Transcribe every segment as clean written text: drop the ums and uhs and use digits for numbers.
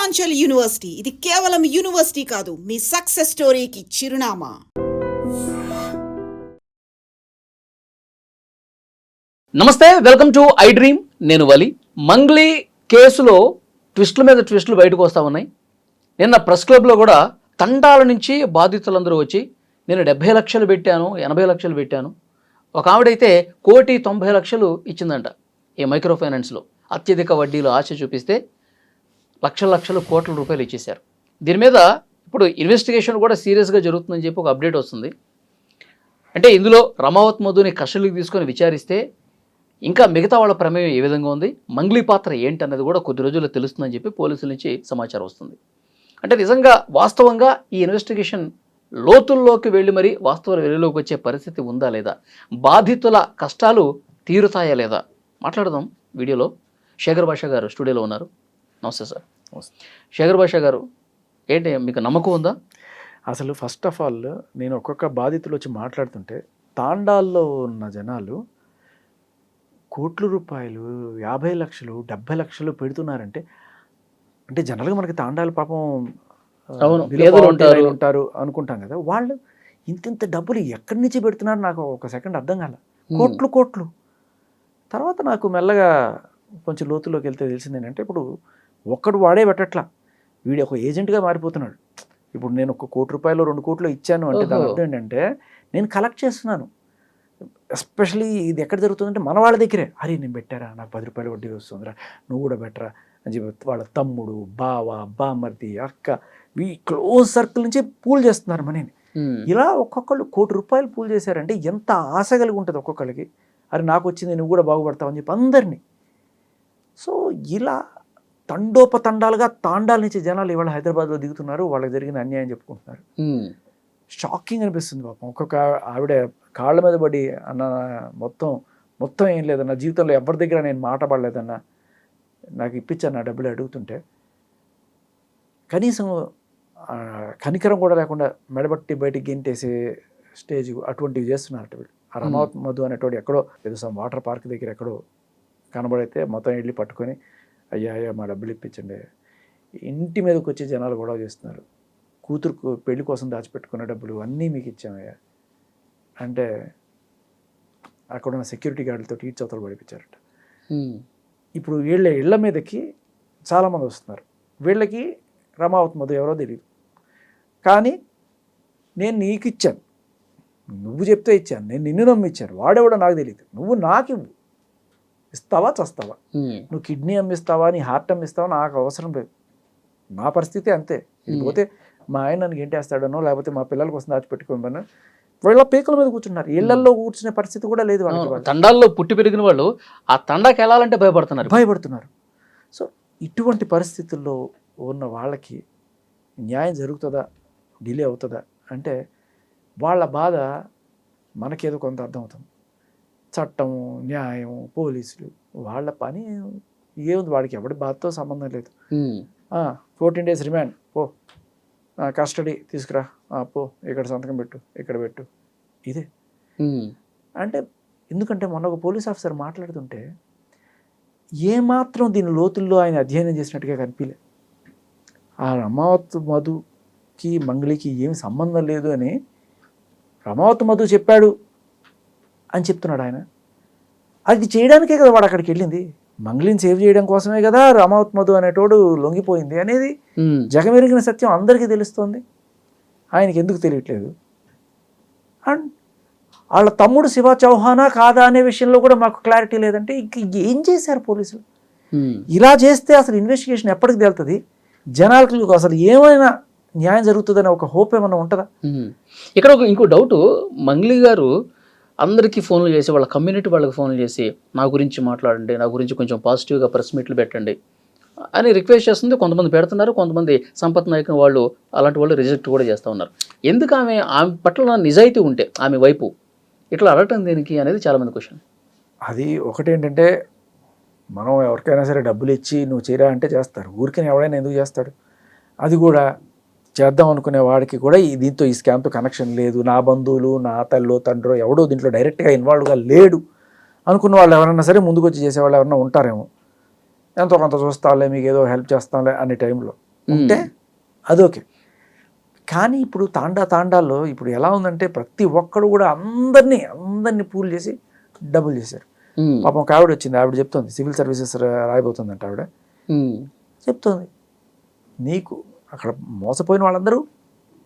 Purvanchal university ఇది కేవలం university కాదు, మీ సక్సెస్ స్టోరీకి చిరునామా. నమస్తే, వెల్కమ్ టు ఐ డ్రీమ్. నేను వలి. మంగ్లీ కేసులో ట్విస్టుల మీద ట్విస్టులు బయటకు వస్తూ ఉన్నాయి. నిన్న ప్రెస్ క్లబ్లో కూడా తండాల నుంచి బాధితులందరూ వచ్చి నేను 70 లక్షలు పెట్టాను, 80 లక్షలు పెట్టాను. ఒక ఆవిడైతే 1,90,00,000 ఇచ్చిందంట ఈ మైక్రో ఫైనాన్స్లో. అత్యధిక వడ్డీలు ఆశ చూపిస్తే లక్షల కోట్ల రూపాయలు ఇచ్చేశారు. దీని మీద ఇప్పుడు ఇన్వెస్టిగేషన్ కూడా సీరియస్గా జరుగుతుందని చెప్పి ఒక అప్డేట్ వస్తుంది. అంటే ఇందులో రమావత్ మధుని కస్టడీకి తీసుకొని విచారిస్తే ఇంకా మిగతా వాళ్ళ ప్రమేయం ఏ విధంగా ఉంది, మంగ్లీ పాత్ర ఏంటన్నది కూడా కొద్ది రోజుల్లో తెలుస్తుందని చెప్పి పోలీసుల నుంచి సమాచారం వస్తుంది. అంటే నిజంగా వాస్తవంగా ఈ ఇన్వెస్టిగేషన్ లోతుల్లోకి వెళ్ళి మరీ వాస్తవాలు వెలుగులోకి వచ్చే పరిస్థితి ఉందా లేదా, బాధితుల కష్టాలు తీరుతాయా లేదా మాట్లాడదాం వీడియోలో. శేఖర్ భాష గారు స్టూడియోలో ఉన్నారు. నమస్తే సార్. శేఖర్ భాష గారు, ఏంటి మీకు నమ్మకం ఉందా? అసలు ఫస్ట్ ఆఫ్ ఆల్ నేను ఒక్కొక్క బాధితులు వచ్చి మాట్లాడుతుంటే తాండాల్లో ఉన్న జనాలు కోట్ల రూపాయలు, 50 లక్షలు, 70 లక్షలు పెడుతున్నారంటే, అంటే జనరల్గా మనకి తాండాలు పాపం ఉంటారు అనుకుంటాం కదా, వాళ్ళు ఇంత డబ్బులు ఎక్కడి నుంచి పెడుతున్నారు నాకు ఒక సెకండ్ అర్థం కాల. కోట్లు. తర్వాత నాకు మెల్లగా కొంచెం లోతులోకి వెళ్తే తెలిసింది ఏంటంటే, ఇప్పుడు ఒక్కడు వాడే పెట్టట్లా, వీడు ఒక ఏజెంట్గా మారిపోతున్నాడు. ఇప్పుడు నేను 1 కోటి రూపాయలు 2 కోట్లు ఇచ్చాను అంటే దాని అర్థం ఏంటంటే నేను కలెక్ట్ చేస్తున్నాను. ఎస్పెషలీ ఇది ఎక్కడ జరుగుతుందంటే మన వాళ్ళ దగ్గరే. అరే నేను పెట్టారా, నాకు 10 రూపాయలు వడ్డీ వస్తుందిరా, నువ్వు కూడా పెట్టరా అని చెప్పి వాళ్ళ తమ్ముడు, బావ, బామర్ది, అక్క, ఈ క్లోజ్ సర్కిల్ నుంచి పూల్ చేస్తున్నారు మనీని. ఇలా ఒక్కొక్కళ్ళు 1 కోటి రూపాయలు పూల్ చేశారంటే ఎంత ఆశ కలిగి ఉంటుంది ఒక్కొక్కరికి. అరే నాకు వచ్చింది, నువ్వు కూడా బాగుపడతావు అని చెప్పి అందరినీ. సో ఇలా తండోపతండాలుగా తాండాల నుంచి జనాలు ఇవాళ హైదరాబాద్లో దిగుతున్నారు, వాళ్ళకి జరిగిన అన్యాయం చెప్పుకుంటున్నారు. షాకింగ్ అనిపిస్తుంది పాపం. ఒక్కొక్క ఆవిడ కాళ్ళ మీద పడి, అన్న మొత్తం ఏం లేదన్న, జీవితంలో ఎవరి దగ్గర నేను మాట పడలేదన్నా, నాకు ఇప్పించాను నా డబ్బులు అడుగుతుంటే కనీసం కనికరం కూడా లేకుండా మెడబట్టి బయటికి గెంటేసే స్టేజ్ అటువంటివి చేస్తున్నారు వీళ్ళు. ఆ రమావత్ మధు అనేటోడు ఎక్కడో ఏదో వాటర్ పార్క్ దగ్గర ఎక్కడో కనబడితే మొత్తం వెళ్ళి పట్టుకొని అయ్యా మా డబ్బులు ఇప్పించండి. ఇంటి మీదకి వచ్చి జనాలు గొడవ చేస్తున్నారు. కూతురుకు పెళ్లి కోసం దాచిపెట్టుకున్న డబ్బులు అన్నీ మీకు ఇచ్చామయ్యా అంటే అక్కడున్న సెక్యూరిటీ గార్డులతో ఈడ్చవతలు పడిపించారట. ఇప్పుడు వీళ్ళ ఇళ్ల మీదకి చాలామంది వస్తున్నారు. వీళ్ళకి రమావత్ మధు ఎవరో తెలియదు, కానీ నేను నీకు ఇచ్చాను, నువ్వు చెప్తే ఇచ్చాను, నేను నిన్ను నమ్మిచ్చాను, వాడెవడో నాకు తెలియదు, నువ్వు నాకు ఇవ్వు, ఇస్తావా చస్తావా, నువ్వు కిడ్నీ అమ్మిస్తావా, నీ హార్ట్ అమ్మిస్తావా, నాకు అవసరం లేదు, నా పరిస్థితి అంతే. ఇది పోతే మా ఆయన నన్ను గెంటేస్తాడనో లేకపోతే మా పిల్లల కోసం దాచిపెట్టుకోమని వీళ్ళ పీకల మీద కూర్చున్నారు. ఇళ్లల్లో కూర్చునే పరిస్థితి కూడా లేదు వాళ్ళకి. తండాల్లో పుట్టి పెరిగిన వాళ్ళు ఆ తండాకి వెళ్ళాలంటే భయపడుతున్నారు. సో ఇటువంటి పరిస్థితుల్లో ఉన్న వాళ్ళకి న్యాయం జరుగుతుందా, డిలే అవుతుందా అంటే వాళ్ళ బాధ మనకేదో కొంత అర్థమవుతుంది. చట్టం, న్యాయం, పోలీసులు వాళ్ళ పని ఏముంది, వాడికి ఎవడి బాధతో సంబంధం లేదు. 14 days రిమాండ్, పో కస్టడీ తీసుకురా, పో ఇక్కడ సంతకం పెట్టు, ఇక్కడ పెట్టు, ఇదే. అంటే ఎందుకంటే మొన్న ఒక పోలీస్ ఆఫీసర్ మాట్లాడుతుంటే ఏమాత్రం దీని లోతుల్లో ఆయన అధ్యయనం చేసినట్టుగా కనిపించలే. ఆ రమావత్ మధుకి మంగ్లీకి ఏమి సంబంధం లేదు అని రమావత్ మధు చెప్పాడు అని చెప్తున్నాడు ఆయన. అది చేయడానికే కదా వాడు అక్కడికి వెళ్ళింది, మంగ్లీని సేవ్ చేయడం కోసమే కదా రమావత్ మధు అనేటోడు లొంగిపోయింది అనేది జగమెరిగిన సత్యం అందరికీ తెలుస్తోంది. ఆయనకి ఎందుకు తెలియట్లేదు? అండ్ వాళ్ళ తమ్ముడు శివ చౌహానా కాదా అనే విషయంలో కూడా మాకు క్లారిటీ లేదంటే ఇంక ఏం చేశారు పోలీసులు? ఇలా చేస్తే అసలు ఇన్వెస్టిగేషన్ ఎప్పటికి తేలుతుంది? జనాలకు అసలు ఏమైనా న్యాయం జరుగుతుందనే ఒక హోప్ ఏమైనా ఉంటుందా? ఇక్కడ ఇంకో డౌట్, మంగ్లీ గారు అందరికీ ఫోన్లు చేసి, వాళ్ళ కమ్యూనిటీ వాళ్ళకి ఫోన్లు చేసి నా గురించి మాట్లాడండి, నా గురించి కొంచెం పాజిటివ్గా ప్రెస్ మీట్లు పెట్టండి అని రిక్వెస్ట్ చేస్తుంది. కొంతమంది పెడుతున్నారు, కొంతమంది సంపత్ నాయక్ వాళ్ళు అలాంటి వాళ్ళు రిజెక్ట్ కూడా చేస్తూ ఉన్నారు. ఎందుకు ఆమె పట్ల నిజాయితీ ఉంటే ఆమె వైపు ఇట్లా అడగటం దేనికి అనేది చాలామంది క్వశ్చన్. అది ఒకటేంటంటే, మనం ఎవరికైనా సరే డబ్బులు ఇచ్చి నువ్వు చేయరా అంటే చేస్తారు, ఊరికైనా ఎవడైనా ఎందుకు చేస్తాడు? అది కూడా చేద్దాం అనుకునే వాడికి కూడా దీంతో ఈ స్కామ్తో కనెక్షన్ లేదు, నా బంధువులు, నా తల్లో తండ్రో ఎవడో దీంట్లో డైరెక్ట్గా ఇన్వాల్వ్గా లేడు అనుకున్న వాళ్ళు ఎవరైనా సరే ముందుకు వచ్చి చేసేవాళ్ళు ఎవరైనా ఉంటారేమో. ఎంతో కొంత చూస్తాంలే, మీకు ఏదో హెల్ప్ చేస్తాంలే అనే టైంలో ఉంటే అదోకే. కానీ ఇప్పుడు తాండాల్లో ఇప్పుడు ఎలా ఉందంటే ప్రతి ఒక్కడు కూడా అందరినీ పూల్ చేసి డబ్బులు చేశారు. పాపం ఒక ఆవిడ వచ్చింది, ఆవిడ చెప్తుంది సివిల్ సర్వీసెస్ రాయబోతుందంట. ఆవిడ చెప్తుంది, నీకు అక్కడ మోసపోయిన వాళ్ళందరూ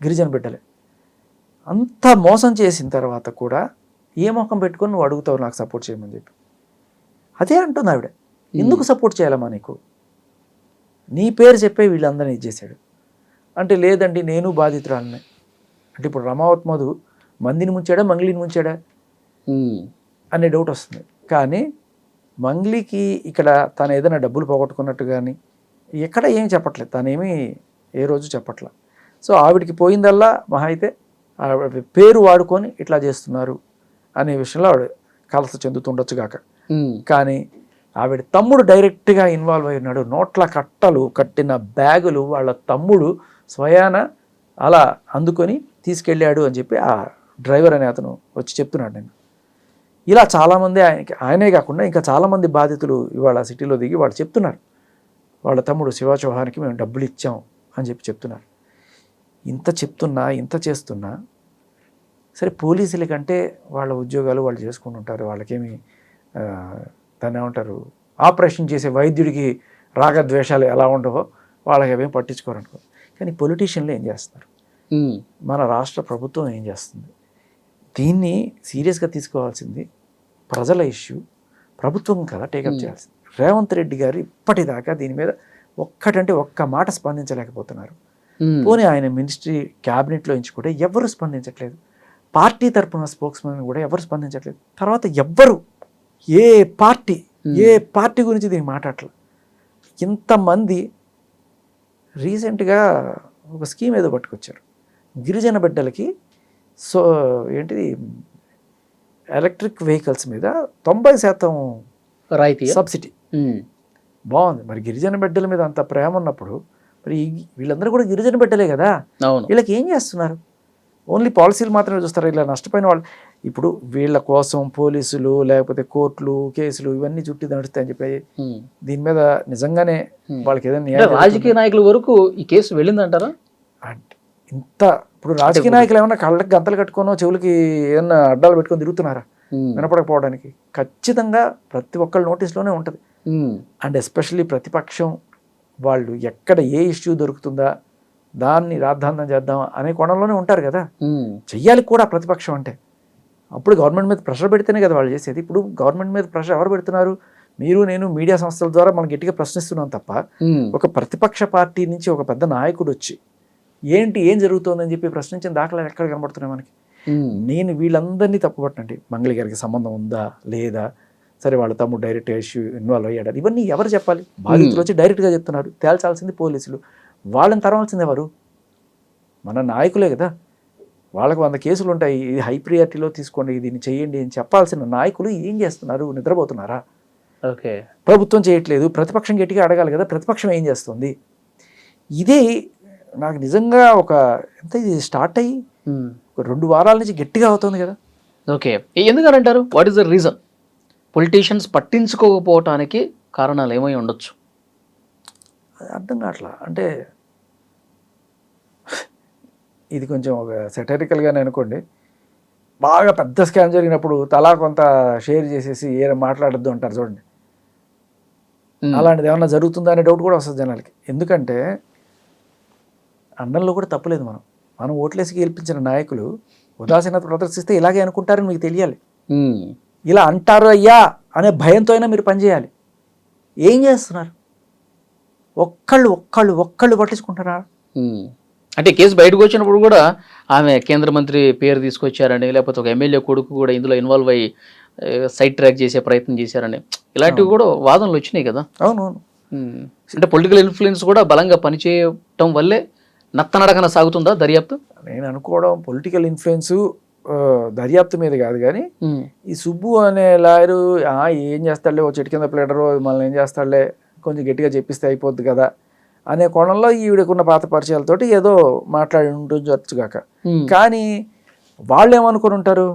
గిరిజన బిడ్డలే. అంత మోసం చేసిన తర్వాత కూడా ఏ మొఖం పెట్టుకొని నువ్వు అడుగుతావు నాకు సపోర్ట్ చేయమని చెప్పి. అదే అంటుంది ఆవిడ. ఎందుకు సపోర్ట్ చేయాలమ్మా నీకు? నీ పేరు చెప్పే వీళ్ళందరినీ ఇచ్చేసాడు అంటే. లేదండి నేను బాధితురాలనే అంటే. ఇప్పుడు రమావత్ మధు మందిని ముంచాడా మంగ్లీని ముంచాడా అనే డౌట్ వస్తుంది. కానీ మంగ్లీకి ఇక్కడ తను ఏదైనా డబ్బులు పోగొట్టుకున్నట్టు కానీ ఎక్కడ ఏం చెప్పట్లేదు, తనేమీ ఏ రోజు చెప్పట్లే. సో ఆవిడికి పోయిందల్లా మహా అయితే ఆవిడ పేరు వాడుకొని ఇట్లా చేస్తున్నారు అనే విషయంలో ఆవిడ కలస చెందుతుండొచ్చు కాక. కానీ ఆవిడ తమ్ముడు డైరెక్ట్గా ఇన్వాల్వ్ అయి ఉన్నాడు. నోట్ల కట్టలు కట్టిన బ్యాగులు వాళ్ళ తమ్ముడు స్వయాన అలా అందుకొని తీసుకెళ్ళాడు అని చెప్పి ఆ డ్రైవర్ అనే అతను వచ్చి చెప్తున్నాడు. నేను ఇలా చాలామంది ఆయనే కాకుండా ఇంకా చాలామంది బాధితులు ఇవాళ సిటీలో దిగి వాళ్ళు చెప్తున్నారు, వాళ్ళ తమ్ముడు శివ చౌహాన్కి మేము డబ్బులు ఇచ్చాం అని చెప్పి చెప్తున్నారు. ఇంత చెప్తున్నా ఇంత చేస్తున్నా సరే, పోలీసుల కంటే వాళ్ళ ఉద్యోగాలు వాళ్ళు చేసుకుని ఉంటారు. వాళ్ళకేమి దాన్ని ఏమంటారు, ఆపరేషన్ చేసే వైద్యుడికి రాగద్వేషాలు ఎలా ఉండవో వాళ్ళకి అవేం పట్టించుకోరు అనుకో. కానీ పొలిటీషియన్లు ఏం చేస్తున్నారు, మన రాష్ట్ర ప్రభుత్వం ఏం చేస్తుంది? దీన్ని సీరియస్గా తీసుకోవాల్సింది ప్రజల ఇష్యూ, ప్రభుత్వం కదా టేకప్ చేయాల్సింది. రేవంత్ రెడ్డి గారు ఇప్పటిదాకా దీని మీద ఒక్క మాట స్పందించలేకపోతున్నారు. పోనీ ఆయన మినిస్ట్రీ క్యాబినెట్లో ఎంచుకుంటే ఎవరు స్పందించట్లేదు. పార్టీ తరఫున స్పోక్స్మెన్ కూడా ఎవరు స్పందించట్లేదు. తర్వాత ఏ పార్టీ గురించి దీన్ని మాట్లాడలేదు. ఇంతమంది రీసెంట్గా ఒక స్కీమ్ ఏదో పట్టుకొచ్చారు గిరిజన బిడ్డలకి. సో ఏంటిది, ఎలక్ట్రిక్ వెహికల్స్ మీద 90% రాయితీ సబ్సిడీ. బాగుంది. మరి గిరిజన బిడ్డల మీద అంత ప్రేమ ఉన్నప్పుడు మరి వీళ్ళందరూ కూడా గిరిజన బిడ్డలే కదా, వీళ్ళకి ఏం చేస్తున్నారు? ఓన్లీ పాలసీలు మాత్రమే చూస్తారు. ఇలా నష్టపోయిన వాళ్ళు ఇప్పుడు వీళ్ళ కోసం పోలీసులు లేకపోతే కోర్టులు కేసులు ఇవన్నీ చుట్టి నడుస్తాయని చెప్పి దీని మీద నిజంగానే వాళ్ళకి ఏదైనా రాజకీయ నాయకుల వరకు ఈ కేసు వెళ్ళిందంటారా? ఇంత ఇప్పుడు రాజకీయ నాయకులు ఏమన్నా కళ్ళకి గంతలు కట్టుకోనో చెవులకి ఏమన్నా అడ్డాలు పెట్టుకొని తిరుగుతున్నారా వినపడకపోవడానికి? ఖచ్చితంగా ప్రతి ఒక్కళ్ళ నోటీస్లోనే ఉంటుంది. అండ్ ఎస్పెషల్లీ ప్రతిపక్షం వాళ్ళు ఎక్కడ ఏ ఇష్యూ దొరుకుతుందా దాన్ని రాద్ధాంతం చేద్దాం అనే కోణంలోనే ఉంటారు కదా. చెయ్యాలి కూడా ప్రతిపక్షం అంటే. అప్పుడు గవర్నమెంట్ మీద ప్రెషర్ పెడితేనే కదా వాళ్ళు చేసేది. ఇప్పుడు గవర్నమెంట్ మీద ప్రెషర్ ఎవరు పెడుతున్నారు? మీరు నేను మీడియా సంస్థల ద్వారా మనం గట్టిగా ప్రశ్నిస్తున్నాం తప్ప ఒక ప్రతిపక్ష పార్టీ నుంచి ఒక పెద్ద నాయకుడు వచ్చి ఏం జరుగుతుందని చెప్పి ప్రశ్నించిన దాఖలాలు ఎక్కడ కనబడుతున్నాయి మనకి? నేను వీళ్ళందరినీ తప్పుపట్టండి, మంగళి గారికి సంబంధం ఉందా లేదా, సరే వాళ్ళ తమ్ముడు డైరెక్ట్గా ఇష్యూ ఇన్వాల్వ్ అయ్యాడు, ఇవన్నీ ఎవరు చెప్పాలి? బాధితులు వచ్చి డైరెక్ట్గా చెప్తున్నారు, తేల్చాల్సింది పోలీసులు. వాళ్ళని తరవాల్సింది ఎవరు? మన నాయకులే కదా. వాళ్ళకు 100 కేసులు ఉంటాయి, ఇది హై ప్రియారిటీలో తీసుకోండి, దీన్ని చెయ్యండి అని చెప్పాల్సిన నాయకులు ఏం చేస్తున్నారు? నిద్రపోతున్నారా? ఓకే, ప్రభుత్వం చేయట్లేదు, ప్రతిపక్షం గట్టిగా అడగాలి కదా, ప్రతిపక్షం ఏం చేస్తుంది? ఇదే నాకు నిజంగా ఇది స్టార్ట్ అయ్యి 2 వారాల నుంచి గట్టిగా అవుతుంది కదా. ఓకే, ఎందుకని అంటారు? What is the reason? Politicians పట్టించుకోకపోవటానికి కారణాలు ఏమై ఉండొచ్చు? అర్థం కావట్లా. అంటే ఇది కొంచెం ఒక సెటరికల్గానే అనుకోండి. బాగా పెద్ద స్కామ్ జరిగినప్పుడు తలా కొంత షేర్ చేసేసి మాట్లాడద్దు అంటారు చూడండి. అలాంటిది ఏమన్నా జరుగుతుందా అనే డౌట్ కూడా వస్తుంది జనాలకి. ఎందుకంటే అన్నంలో కూడా తప్పులేదు. మనం ఓట్లేసి గెలిపించిన నాయకులు ఉదాసీనత ప్రదర్శిస్తే ఇలాగే అనుకుంటారని మీకు తెలియాలి. ఇలా అంటారు అయ్యా అనే భయంతో అయినా మీరు పనిచేయాలి. ఏం చేస్తున్నారు? ఒక్కళ్ళు పట్టించుకుంటారా? అంటే కేసు బయటకు వచ్చినప్పుడు కూడా ఆమె కేంద్ర మంత్రి పేరు తీసుకొచ్చారని, లేకపోతే ఒక ఎమ్మెల్యే కొడుకు కూడా ఇందులో ఇన్వాల్వ్ అయ్యి సైడ్ ట్రాక్ చేసే ప్రయత్నం చేశారని ఇలాంటివి కూడా వాదనలు వచ్చినాయి కదా. అవునవును. అంటే పొలిటికల్ ఇన్ఫ్లుయెన్స్ కూడా బలంగా పనిచేయటం వల్లే నత్తనడకన సాగుతుందా దర్యాప్తు? నేను అనుకోవడం పొలిటికల్ ఇన్ఫ్లుయెన్స్ దర్యాప్తు మీద కాదు, కానీ ఈ సుబ్బు అనే లాయరు ఏం చేస్తాడులే, ఓ చెట్టు కింద ప్లేడరు మనల్ని ఏం చేస్తాడులే, కొంచెం గట్టిగా చెప్పిస్తే అయిపోద్ది కదా అనే కోణంలో ఈవిడకున్న పాత పరిచయాలతోటి ఏదో మాట్లాడి ఉండొచ్చుగాక. కానీ వాళ్ళు ఏమనుకుని ఉంటారు?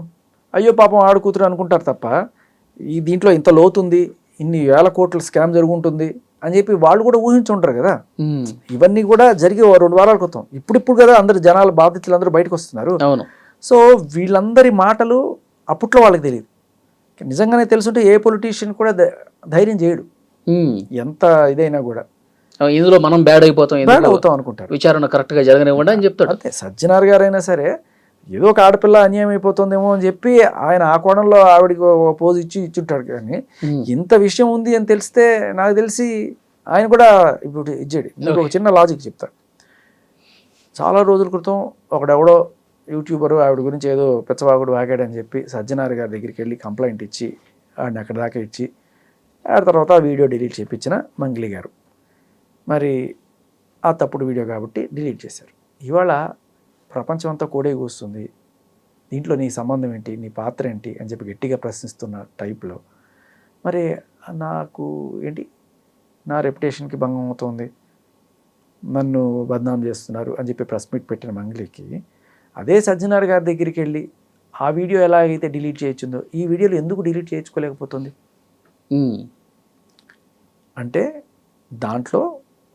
అయ్యో పాపం ఆడు కూతురు అనుకుంటారు తప్ప ఈ దీంట్లో ఇంత లోతుంది, ఇన్ని వేల కోట్ల స్కామ్ జరుగుంటుంది అని చెప్పి వాళ్ళు కూడా ఊహించుంటారు కదా. ఉమ్, ఇవన్నీ కూడా జరిగి 2 వారాల క్రితం. ఇప్పుడు కదా అందరు జనాలు బాధితులు అందరూ బయటకు వస్తున్నారు. అవును. సో వీళ్ళందరి మాటలు అప్పట్లో వాళ్ళకి తెలియదు. నిజంగానే తెలుసుంటే ఏ పొలిటీషియన్ కూడా ధైర్యం చేయడు, ఉమ్. ఎంత ఇదైనా కూడా. ఇందులో మనం బ్యాడ్ అయిపోతాం, బ్యాడ్ అవుతాం అనుకుంటారు. విచారణ కరెక్ట్ గా జరగనివ్వండి అని చెప్తాడు. అంతే. సజ్జనార్ గారైనా సరే ఏదో ఒక ఆడపిల్ల అన్యాయం అయిపోతుందేమో అని చెప్పి ఆయన ఆ కోణంలో ఆవిడికి పోజ్ ఇచ్చుంటాడు. కానీ ఇంత విషయం ఉంది అని తెలిస్తే నాకు తెలిసి ఆయన కూడా ఇప్పుడు ఇచ్చాడు. మీకు ఒక చిన్న లాజిక్ చెప్తా. చాలా రోజుల క్రితం ఒకడెవడో యూట్యూబరు ఆవిడ గురించి ఏదో పెచ్చవాగుడు వాగాడని చెప్పి సజ్జనార్ గారి దగ్గరికి వెళ్ళి కంప్లైంట్ ఇచ్చి ఆడిని అక్కడ దాకా ఇచ్చి ఆ తర్వాత ఆ వీడియో డిలీట్ చేయించిన మంగ్లీ గారు. మరి ఆ తప్పుడు వీడియో కాబట్టి డిలీట్ చేశారు. ఇవాళ ప్రపంచం అంతా కోడే కూస్తుంది, దీంట్లో నీ సంబంధం ఏంటి, నీ పాత్ర ఏంటి అని చెప్పి గట్టిగా ప్రశ్నిస్తున్న టైప్లో మరి నాకు ఏంటి, నా రెప్యుటేషన్కి భంగం అవుతుంది, నన్ను బద్నాం చేస్తున్నారు అని చెప్పి ప్రెస్ మీట్ పెట్టిన మంగ్లీకి అదే సజ్జనార్ గారి దగ్గరికి వెళ్ళి ఆ వీడియో ఎలా అయితే డిలీట్ చేయొచ్చిందో ఈ వీడియోలు ఎందుకు డిలీట్ చేయించుకోలేకపోతుంది అంటే దాంట్లో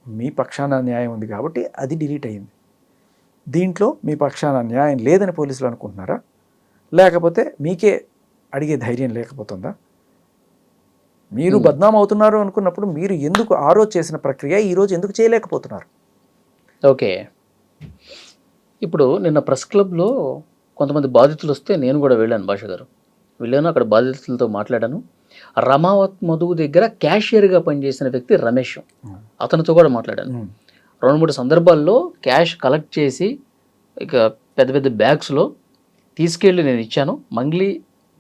మీ పక్షాన న్యాయం ఉంది కాబట్టి అది డిలీట్ అయ్యింది. దీంట్లో మీ పక్షాన న్యాయం లేదని పోలీసులు అనుకుంటున్నారా, లేకపోతే మీకే అడిగే ధైర్యం లేకపోతుందా? మీరు బద్నాం అవుతున్నారు అనుకున్నప్పుడు మీరు ఎందుకు ఆ రోజు చేసిన ప్రక్రియ ఈరోజు ఎందుకు చేయలేకపోతున్నారు? ఓకే, ఇప్పుడు నిన్న ప్రెస్ క్లబ్లో కొంతమంది బాధితులు వస్తే నేను కూడా వెళ్ళాను, భాష గారు వెళ్ళాను, అక్కడ బాధితులతో మాట్లాడాను. రమావత్ మధువు దగ్గర క్యాషియర్గా పనిచేసిన వ్యక్తి రమేష్, అతనితో కూడా మాట్లాడాను. 2-3 సందర్భాల్లో క్యాష్ కలెక్ట్ చేసి ఇక పెద్ద పెద్ద బ్యాగ్స్లో తీసుకెళ్ళి నేను ఇచ్చాను. మంగ్లీ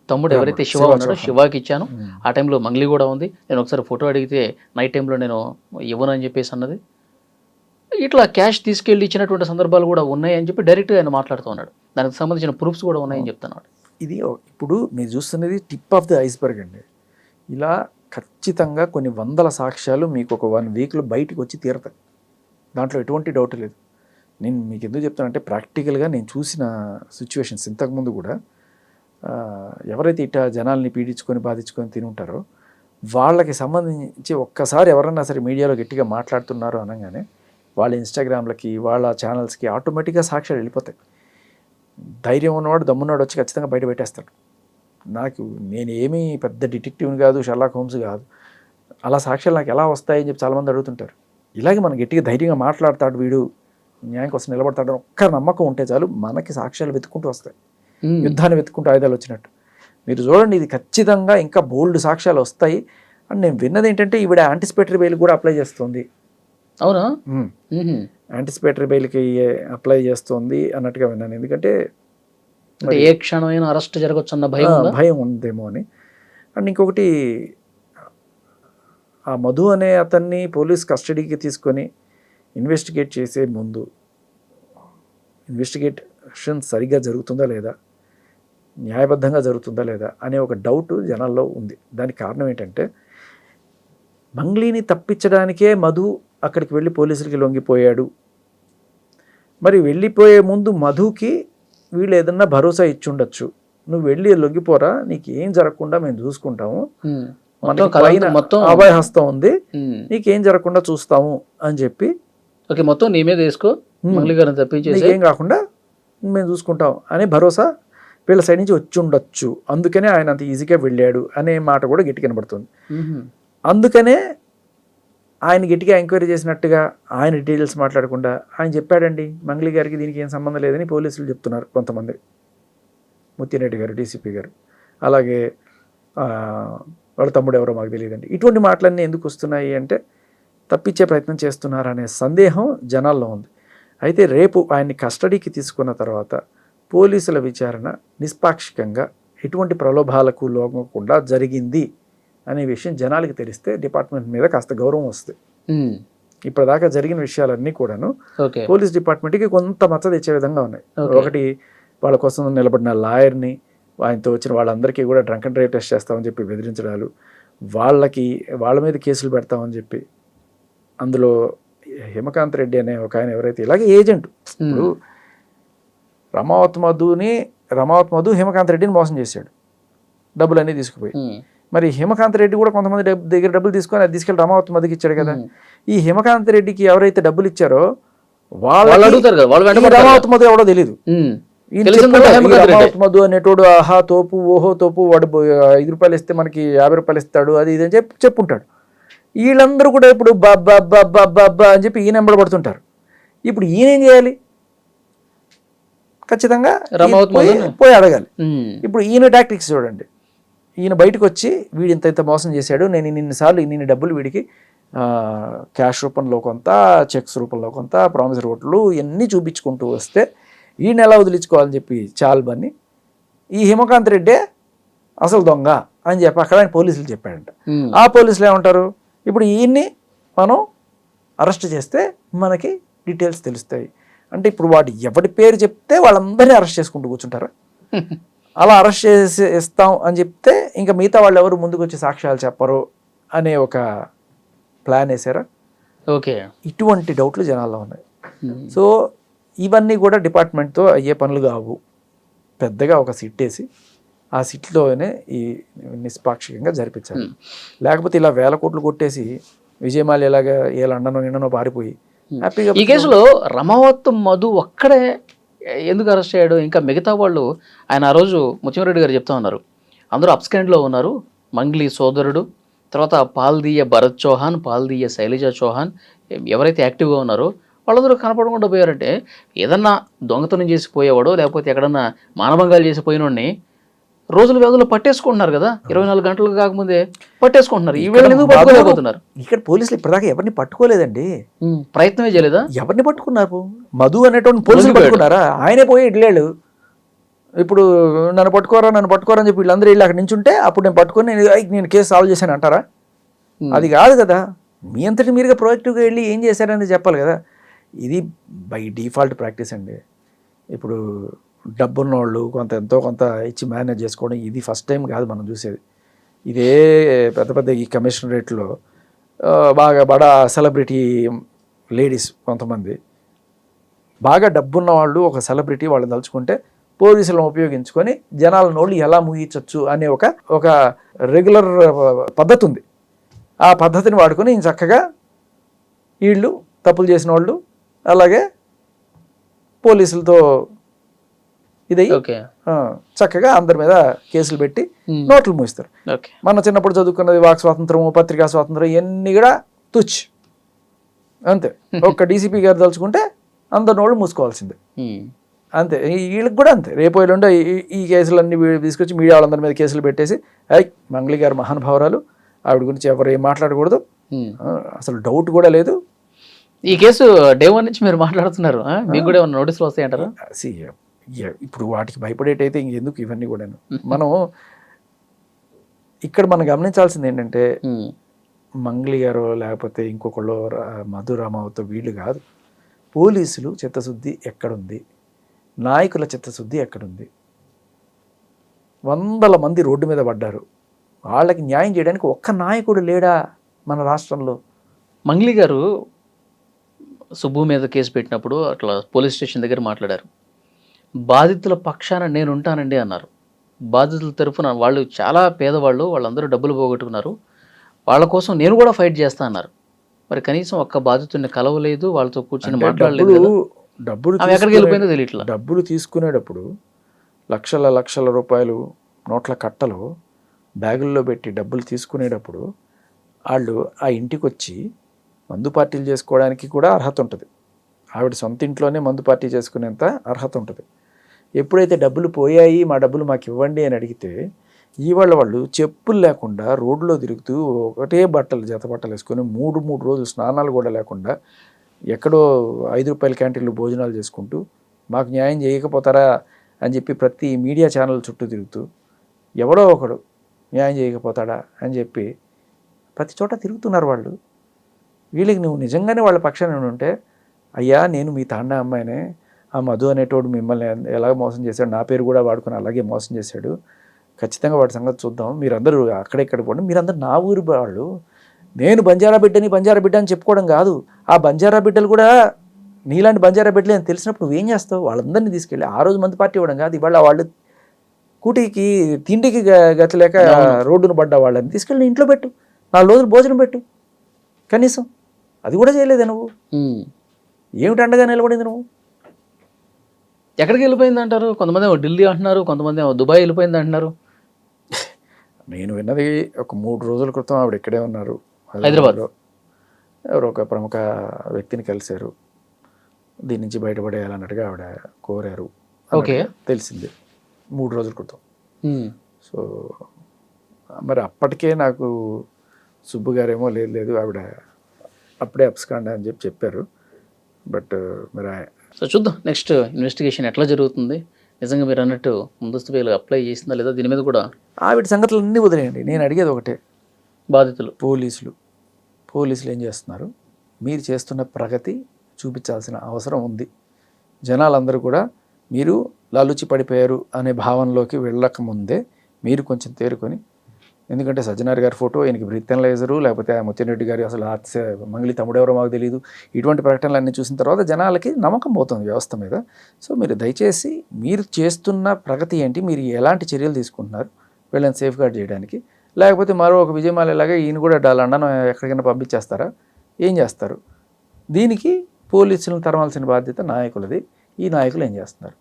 తమ్ముడు ఎవరైతే శివ ఉన్నాడో శివాకి ఇచ్చాను. ఆ టైంలో మంగ్లీ కూడా ఉంది. నేను ఒకసారి ఫోటో అడిగితే నైట్ టైంలో నేను ఇవ్వను అని చెప్పేసి అన్నది. ఇట్లా క్యాష్ తీసుకెళ్ళి ఇచ్చినటువంటి సందర్భాలు కూడా ఉన్నాయి అని చెప్పి డైరెక్ట్గా ఆయన మాట్లాడుతూ ఉన్నాడు. దానికి సంబంధించిన ప్రూఫ్స్ కూడా ఉన్నాయని చెప్తున్నాడు. ఇది ఇప్పుడు మీరు చూస్తున్నది టిప్ ఆఫ్ ది ఐస్బర్గ్ అండి. ఇలా ఖచ్చితంగా కొన్ని వందల సాక్ష్యాలు మీకు ఒక 1 వీక్లో బయటకు వచ్చి తీరతాయి, దాంట్లో ఎటువంటి డౌట్ లేదు. నేను మీకు ఎందుకు చెప్తానంటే ప్రాక్టికల్గా నేను చూసిన సిచ్యువేషన్స్ ఇంతకుముందు కూడా ఎవరైతే ఇట్లా జనాల్ని పీడించుకొని బాధించుకొని తిని ఉంటారో వాళ్ళకి సంబంధించి ఒక్కసారి ఎవరన్నా సరే మీడియాలో గట్టిగా మాట్లాడుతున్నారు అనగానే వాళ్ళ ఇన్స్టాగ్రామ్లకి వాళ్ళ ఛానల్స్కి ఆటోమేటిక్గా సాక్ష్యాలు వెళ్ళిపోతాయి. ధైర్యం ఉన్నవాడు దమ్మున్నాడు వచ్చి ఖచ్చితంగా బయట పెట్టేస్తాడు. నేనేమీ పెద్ద డిటెక్టివ్ని కాదు, షర్లాక్ హోమ్స్ కాదు, అలా సాక్ష్యాలు నాకు ఎలా వస్తాయని చెప్పి చాలామంది అడుగుతుంటారు. ఇలాగే మనం గట్టిగా ధైర్యంగా మాట్లాడతాడు, వీడు న్యాయం కోసం నిలబడతాడని ఒక్క నమ్మకం ఉంటే చాలు మనకి సాక్ష్యాలు వెతుక్కుంటూ వస్తాయి, యుద్ధాన్ని వెతుక్కుంటూ ఆయుధాలు వచ్చినట్టు. మీరు చూడండి, ఇది ఖచ్చితంగా ఇంకా బోల్డ్ సాక్ష్యాలు వస్తాయి. అండ్ నేను విన్నది ఏంటంటే ఈవిడ యాంటిసిపేటరీ బెయిల్ కూడా అప్లై చేస్తుంది. అవునా? యాంటిసిపేటరీ బెయిల్కి అప్లై చేస్తుంది అన్నట్టుగా విన్నాను. ఎందుకంటే ఏ క్షణమైనా అరెస్ట్ జరగచ్చు అన్న భయం ఉందేమో అని. అండ్ ఇంకొకటి, ఆ మధు అనే అతన్ని పోలీస్ కస్టడీకి తీసుకొని ఇన్వెస్టిగేట్ చేసే ముందు ఇన్వెస్టిగేషన్ సరిగ్గా జరుగుతుందా లేదా, న్యాయబద్ధంగా జరుగుతుందా లేదా అనే ఒక డౌట్ జనాల్లో ఉంది. దానికి కారణం ఏంటంటే మంగ్లీని తప్పించడానికే మధు అక్కడికి వెళ్ళి పోలీసులకి లొంగిపోయాడు. మరి వెళ్ళిపోయే ముందు మధుకి వీళ్ళు ఏదన్నా భరోసా ఇచ్చి ఉండొచ్చు, నువ్వు వెళ్ళి లొంగిపోరా, నీకు ఏం జరగకుండా మేము చూసుకుంటాము, మొత్తం అభయహస్తం ఉంది, నీకేం జరగకుండా చూస్తాము అని చెప్పి మొత్తం నీ మీద వేసుకో, ఏం కాకుండా మేము చూసుకుంటాం అనే భరోసా వీళ్ళ సైడ్ నుంచి వచ్చి ఉండొచ్చు. అందుకనే ఆయన అంత ఈజీగా వెళ్ళాడు అనే మాట కూడా గట్టి కనబడుతుంది. అందుకనే ఆయన గట్టిగా ఎంక్వైరీ చేసినట్టుగా ఆయన డీటెయిల్స్ మాట్లాడకుండా ఆయన చెప్పాడండి మంగ్లీ గారికి దీనికి ఏం సంబంధం లేదని పోలీసులు చెప్తున్నారు కొంతమంది. ముత్తిరెడ్డి గారు, డీసీపీ గారు, అలాగే వాళ్ళ తమ్ముడు ఎవరో మాకు తెలియదండి. ఇటువంటి మాటలన్నీ ఎందుకు వస్తున్నాయి అంటే తప్పించే ప్రయత్నం చేస్తున్నారనే సందేహం జనాల్లో ఉంది. అయితే రేపు ఆయన్ని కస్టడీకి తీసుకున్న తర్వాత పోలీసుల విచారణ నిష్పాక్షికంగా ఎటువంటి ప్రలోభాలకు లోగకుండా జరిగింది అనే విషయం జనాలకి తెలిస్తే డిపార్ట్మెంట్ మీద కాస్త గౌరవం వస్తుంది. ఇప్పటిదాకా జరిగిన విషయాలన్నీ కూడాను పోలీస్ డిపార్ట్మెంట్కి కొంత మచ్చ తెచ్చే విధంగా ఉన్నాయి. ఒకటి, వాళ్ళ కోసం నిలబడిన లాయర్ని, ఆయనతో వచ్చిన వాళ్ళందరికీ కూడా డ్రంక్ అండ్ డ్రైవ్ టెస్ట్ చేస్తామని చెప్పి బెదిరించడాలు, వాళ్ళ మీద కేసులు పెడతామని చెప్పి, అందులో హిమకాంత్ రెడ్డి అనే ఒక ఆయన ఎవరైతే ఇలాగే ఏజెంట్, ఇప్పుడు రమావత్ మధు హిమకాంత్ రెడ్డిని మోసం చేశాడు, డబ్బులన్నీ తీసుకుపోయి. మరి హిమకాంత్ రెడ్డి కూడా కొంతమంది దగ్గర డబ్బులు తీసుకొని అది తీసుకెళ్ళి రమావతి మధ్యకి ఇచ్చాడు కదా. ఈ హిమకాంత్ రెడ్డికి ఎవరైతే డబ్బులు ఇచ్చారో వాళ్ళు అడుగుతారు కదా, వాళ్ళు వెంటబడతారు. రమావతి మధు ఎవడో తెలియదు. రమావతి మధు అనేటోడు ఆహా తోపు ఓహో తోపు, వాడు 5 రూపాయలు ఇస్తే మనకి 50 రూపాయలు ఇస్తాడు, అది ఇది అని చెప్పుంటాడు. వీళ్ళందరూ కూడా ఇప్పుడు బాబ్బా అని చెప్పి ఈయన పడుతుంటారు. ఇప్పుడు ఈయన ఏం చేయాలి? ఖచ్చితంగా పోయి అడగాలి. ఇప్పుడు ఈయన టాక్టిక్స్ చూడండి. ఈయన బయటకు వచ్చి వీడు ఇంత మోసం చేశాడు, నేను ఇన్ని డబ్బులు వీడికి క్యాష్ రూపంలో కొంత, చెక్స్ రూపంలో కొంత, ప్రామిసరీ నోట్లు ఇవన్నీ చూపించుకుంటూ వస్తే ఈయన ఎలా వదిలించుకోవాలని చెప్పి చాలుబని ఈ హిమకాంత్ రెడ్డే అసలు దొంగ అని చెప్పి అక్కడ ఆయన పోలీసులు చెప్పాడంట. ఆ పోలీసులు ఏమంటారు, ఇప్పుడు ఈయన్ని మనం అరెస్ట్ చేస్తే మనకి డీటెయిల్స్ తెలుస్తాయి అంటే, ఇప్పుడు వాడు ఎవరి పేరు చెప్తే వాళ్ళందరినీ అరెస్ట్ చేసుకుంటూ కూర్చుంటారా? అలా అరెస్ట్ చేసి ఇస్తాం అని చెప్తే ఇంకా మిగతా వాళ్ళు ఎవరు ముందుకు వచ్చి సాక్ష్యాలు చెప్పరు అనే ఒక ప్లాన్ వేసారా? ఓకే, ఇటువంటి డౌట్లు జనాల్లో ఉన్నాయి. సో ఇవన్నీ కూడా డిపార్ట్మెంట్తో అయ్యే పనులు కావు. పెద్దగా ఒక సిట్ వేసి ఆ సిట్లోనే ఈ నిష్పాక్షికంగా జరిపించాలి. లేకపోతే ఇలా 1000 కోట్లు కొట్టేసి విజయమాల్య ఇలాగా ఏ లండనో నిండనో పారిపోయి హ్యాపీగా. ఈ కేసులో రమావత్ మధు ఒక్కడే ఎందుకు అరెస్ట్ అయ్యాడు? ఇంకా మిగతా వాళ్ళు, ఆయన ఆ రోజు ముత్యంరెడ్డి గారు చెప్తా ఉన్నారు, అందరూ అప్స్కాండ్లో ఉన్నారు. మంగ్లీ సోదరుడు, తర్వాత పాల్దీయ భరత్ చౌహాన్, పాల్దీయ శైలజ చౌహాన్ ఎవరైతే యాక్టివ్గా ఉన్నారో వాళ్ళందరూ కనపడకుండా పోయారంటే, ఏదన్నా దొంగతనం చేసి పోయేవాడో లేకపోతే ఎక్కడన్నా మానభంగాలు చేసి పోయినోడిని రోజుల వ్యవధిలో పట్టేసుకుంటున్నారు కదా, 24 గంటలు కాకముందే పట్టేసుకుంటున్నారు. ఈ వేళ ఎందుకు పట్టుకోలేకపోతున్నారు? ఇక్కడ పోలీసులు ఇప్పటిదాకా ఎవరిని పట్టుకోలేదండి. ప్రయత్నమే చేయలేదా? ఎవరిని పట్టుకున్నారు? మధు అనేటువంటి పోలీసులు పట్టుకున్నారా? ఆయనే పోయి ఇడ్లేడు. ఇప్పుడు నన్ను పట్టుకోరా అని చెప్పి వీళ్ళందరూ వెళ్ళి అక్కడ నించుంటే అప్పుడు నేను పట్టుకొని నేను కేసు సాల్వ్ చేశాను అంటారా? అది కాదు కదా. మీ అంతటి మీరుగా ప్రొయాక్టివ్గా వెళ్ళి ఏం చేశారనేది చెప్పాలి కదా. ఇది బై డిఫాల్ట్ ప్రాక్టీస్ అండి. ఇప్పుడు డబ్బున్న వాళ్ళు ఎంతో కొంత ఇచ్చి మేనేజ్ చేసుకోవడం ఇది ఫస్ట్ టైం కాదు మనం చూసేది. ఇదే పెద్ద ఈ కమిషనరేట్లో బాగా బడా సెలబ్రిటీ లేడీస్ కొంతమంది, బాగా డబ్బున్న వాళ్ళు, ఒక సెలబ్రిటీ వాళ్ళని తలుచుకుంటే పోలీసులను ఉపయోగించుకొని జనాల నోళ్ళు ఎలా ముగించవచ్చు అనే ఒక రెగ్యులర్ పద్ధతి ఉంది. ఆ పద్ధతిని వాడుకొని చక్కగా వీళ్ళు తప్పులు చేసిన వాళ్ళు అలాగే పోలీసులతో ఇదై చక్కగా అందరి మీద కేసులు పెట్టి నోట్లు మూయిస్తారు. మన చిన్నప్పుడు చదువుకున్నది వాక్ స్వాతంత్రము, పత్రికా స్వాతంత్రం ఇవన్నీ కూడా తుచ్ అంతే. ఒక్క డీసీపీ గారు తలుచుకుంటే అందరి నోళ్ళు మూసుకోవాల్సిందే అంతే. వీళ్ళకి కూడా అంతే. రేపు ఎల్లుండి ఈ కేసులన్నీ తీసుకొచ్చి మీడియా వాళ్ళందరి మీద కేసులు పెట్టేసి మంగ్లీ గారు మహానుభావురాలు, ఆవిడ గురించి ఎవరు ఏం మాట్లాడకూడదు, అసలు డౌట్ కూడా లేదు. ఈ కేసు డే 1 నుంచి మీరు మాట్లాడుతున్నారు, మీకు కూడా ఏమైనా నోటీసులు వస్తాయంటారా? ఇప్పుడు వాటికి భయపడేటైతే ఇంకెందుకు ఇవన్నీ కూడా. మనం ఇక్కడ మనం గమనించాల్సింది ఏంటంటే, మంగ్లీ గారు లేకపోతే ఇంకొకళ్ళు మధు రామావత్ వీళ్ళు కాదు, పోలీసులు చిత్తశుద్ధి ఎక్కడుంది, నాయకుల చిత్తశుద్ధి ఎక్కడుంది? 100 మంది రోడ్డు మీద పడ్డారు, వాళ్ళకి న్యాయం చేయడానికి ఒక్క నాయకుడు లేడా మన రాష్ట్రంలో? మంగ్లీ గారు సుబ్బు మీద కేసు పెట్టినప్పుడు అట్లా పోలీస్ స్టేషన్ దగ్గర మాట్లాడారు. బాధితుల పక్షాన నేను ఉంటానండి అన్నారు. బాధితుల తరఫున వాళ్ళు చాలా పేదవాళ్ళు, వాళ్ళందరూ డబ్బులు పోగొట్టుకున్నారు, వాళ్ళ కోసం నేను కూడా ఫైట్ చేస్తా అన్నారు. మరి కనీసం ఒక్క బాధితుడిని కలవలేదు, వాళ్ళతో కూర్చొని మాట్లాడలేదు. ఎక్కడికి వెళ్ళిపోయిందో తెలియట్లా. డబ్బులు తీసుకునేటప్పుడు లక్షల రూపాయలు నోట్ల కట్టలు బ్యాగుల్లో పెట్టి డబ్బులు తీసుకునేటప్పుడు వాళ్ళు ఆ ఇంటికి వచ్చి మందు పార్టీలు చేసుకోవడానికి కూడా అర్హత ఉంటుంది. ఆవిడ సొంత ఇంట్లోనే మందు పార్టీ చేసుకునేంత అర్హత ఉంటుంది. ఎప్పుడైతే డబ్బులు పోయాయి, మా డబ్బులు మాకు ఇవ్వండి అని అడిగితే వాళ్ళు చెప్పులు లేకుండా రోడ్లో తిరుగుతూ ఒకటే జత బట్టలు వేసుకొని 3 రోజులు స్నానాలు కూడా లేకుండా ఎక్కడో 5 రూపాయల క్యాంటీన్లు భోజనాలు చేసుకుంటూ మాకు న్యాయం చేయకపోతారా అని చెప్పి ప్రతి మీడియా ఛానల్ చుట్టూ తిరుగుతూ ఎవడో ఒకడు న్యాయం చేయకపోతాడా అని చెప్పి ప్రతి చోట తిరుగుతున్నారు వాళ్ళు. వీళ్ళకి నువ్వు నిజంగానే వాళ్ళ పక్షాన ఉంటే, అయ్యా నేను మీ తాండా అమ్మాయినే, ఆ మధు అనేటోడు మిమ్మల్ని ఎలా మోసం చేశాడు, నా పేరు కూడా వాడుకొని అలాగే మోసం చేశాడు, ఖచ్చితంగా వాడి సంగతి చూద్దాం, మీరందరూ అక్కడెక్కడ పోండి, మీరందరూ నా ఊరి వాళ్ళు, నేను బంజారా బిడ్డ అని చెప్పుకోవడం కాదు, ఆ బంజారా బిడ్డలు కూడా నీలాంటి బంజారా బిడ్డలే అని తెలిసినప్పుడు నువ్వేం చేస్తావు? వాళ్ళందరినీ తీసుకెళ్ళి ఆ రోజు మందు పార్టీ ఇవ్వడం కాదు, ఇవాళ వాళ్ళు కూటికి తిండికి గతి లేక రోడ్డును పడ్డ వాళ్ళని తీసుకెళ్ళి ఇంట్లో పెట్టు, 4 రోజులు భోజనం పెట్టు కనీసం. అది కూడా చేయలేదే నువ్వు. ఏమిటి అండగా నిలబడింది నువ్వు? ఎక్కడికి వెళ్ళిపోయింది అంటారు? కొంతమంది ఏమో ఢిల్లీ అంటున్నారు, కొంతమంది ఏమో దుబాయ్ వెళ్ళిపోయింది అంటున్నారు. నేను విన్నది ఒక 3 రోజుల క్రితం ఆవిడ ఇక్కడే ఉన్నారు, హైదరాబాద్లో. ఎవరో ఒక ప్రముఖ వ్యక్తిని కలిశారు, దీని నుంచి బయటపడేయాలన్నట్టుగా ఆవిడ కోరారు. ఓకే, తెలిసింది 3 రోజుల క్రితం. సో మరి అప్పటికే నాకు సుబ్బు గారేమో లేదు ఆవిడ అప్పుడే అప్స్కాండ్ అని చెప్పారు. బట్ మరి సో చూద్దాం నెక్స్ట్ ఇన్వెస్టిగేషన్ ఎట్లా జరుగుతుంది. నిజంగా మీరు అన్నట్టు ముందస్తు బెయిల్ అప్లై చేసిందా లేదా దీని మీద కూడా ఆవిడ సంగతులు అన్నీ వదిలేయండి. నేను అడిగేది ఒకటే, బాధితులు పోలీసులు ఏం చేస్తున్నారు? మీరు చేస్తున్న ప్రగతి చూపించాల్సిన అవసరం ఉంది. జనాలందరూ కూడా మీరు లాలూచి పడిపోయారు అనే భావనలోకి వెళ్ళకముందే మీరు కొంచెం తేరుకొని, ఎందుకంటే సజ్జనార్ గారి ఫోటో, ఈయనకి బ్రీత్ అనలైజరు, లేకపోతే ముత్తిరెడ్డి గారి అసలు మంగళి తమ్ముడు ఎవరో మాకు తెలియదు, ఇటువంటి ప్రకటనలు అన్నీ చూసిన తర్వాత జనాలకి నమ్మకం పోతుంది వ్యవస్థ మీద. సో మీరు దయచేసి మీరు చేస్తున్న ప్రగతి ఏంటి, మీరు ఎలాంటి చర్యలు తీసుకుంటున్నారు వీళ్ళని సేఫ్ గార్డ్ చేయడానికి, లేకపోతే మరో ఒక విజయమాలలాగా ఈయన కూడా లండన్ ఎక్కడికైనా పంపించేస్తారా, ఏం చేస్తారు? దీనికి పోలీసులను తరమాల్సిన బాధ్యత నాయకులది. ఈ నాయకులు ఏం చేస్తున్నారు?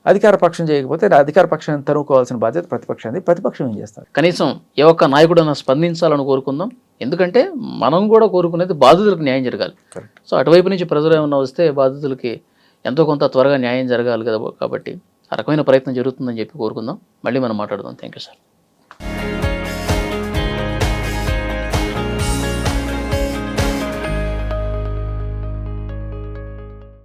అధికార పక్షం చేయకపోతే అధికార పక్షాన్ని తరుముకోవాల్సిన బాధ్యత ప్రతిపక్షాన్ని. ప్రతిపక్షం ఏం చేస్తారు? కనీసం ఏ ఒక్క నాయకుడైనా స్పందించాలని కోరుకుందాం. ఎందుకంటే మనం కూడా కోరుకునేది బాధితులకు న్యాయం జరగాలి. సో అటువైపు నుంచి ప్రజలు ఏమన్నా వస్తే బాధితులకి ఎంతో కొంత త్వరగా న్యాయం జరగాలి కదా, కాబట్టి ఆ రకమైన ప్రయత్నం జరుగుతుందని చెప్పి కోరుకుందాం. మళ్ళీ మనం మాట్లాడదాం. Thank you sir.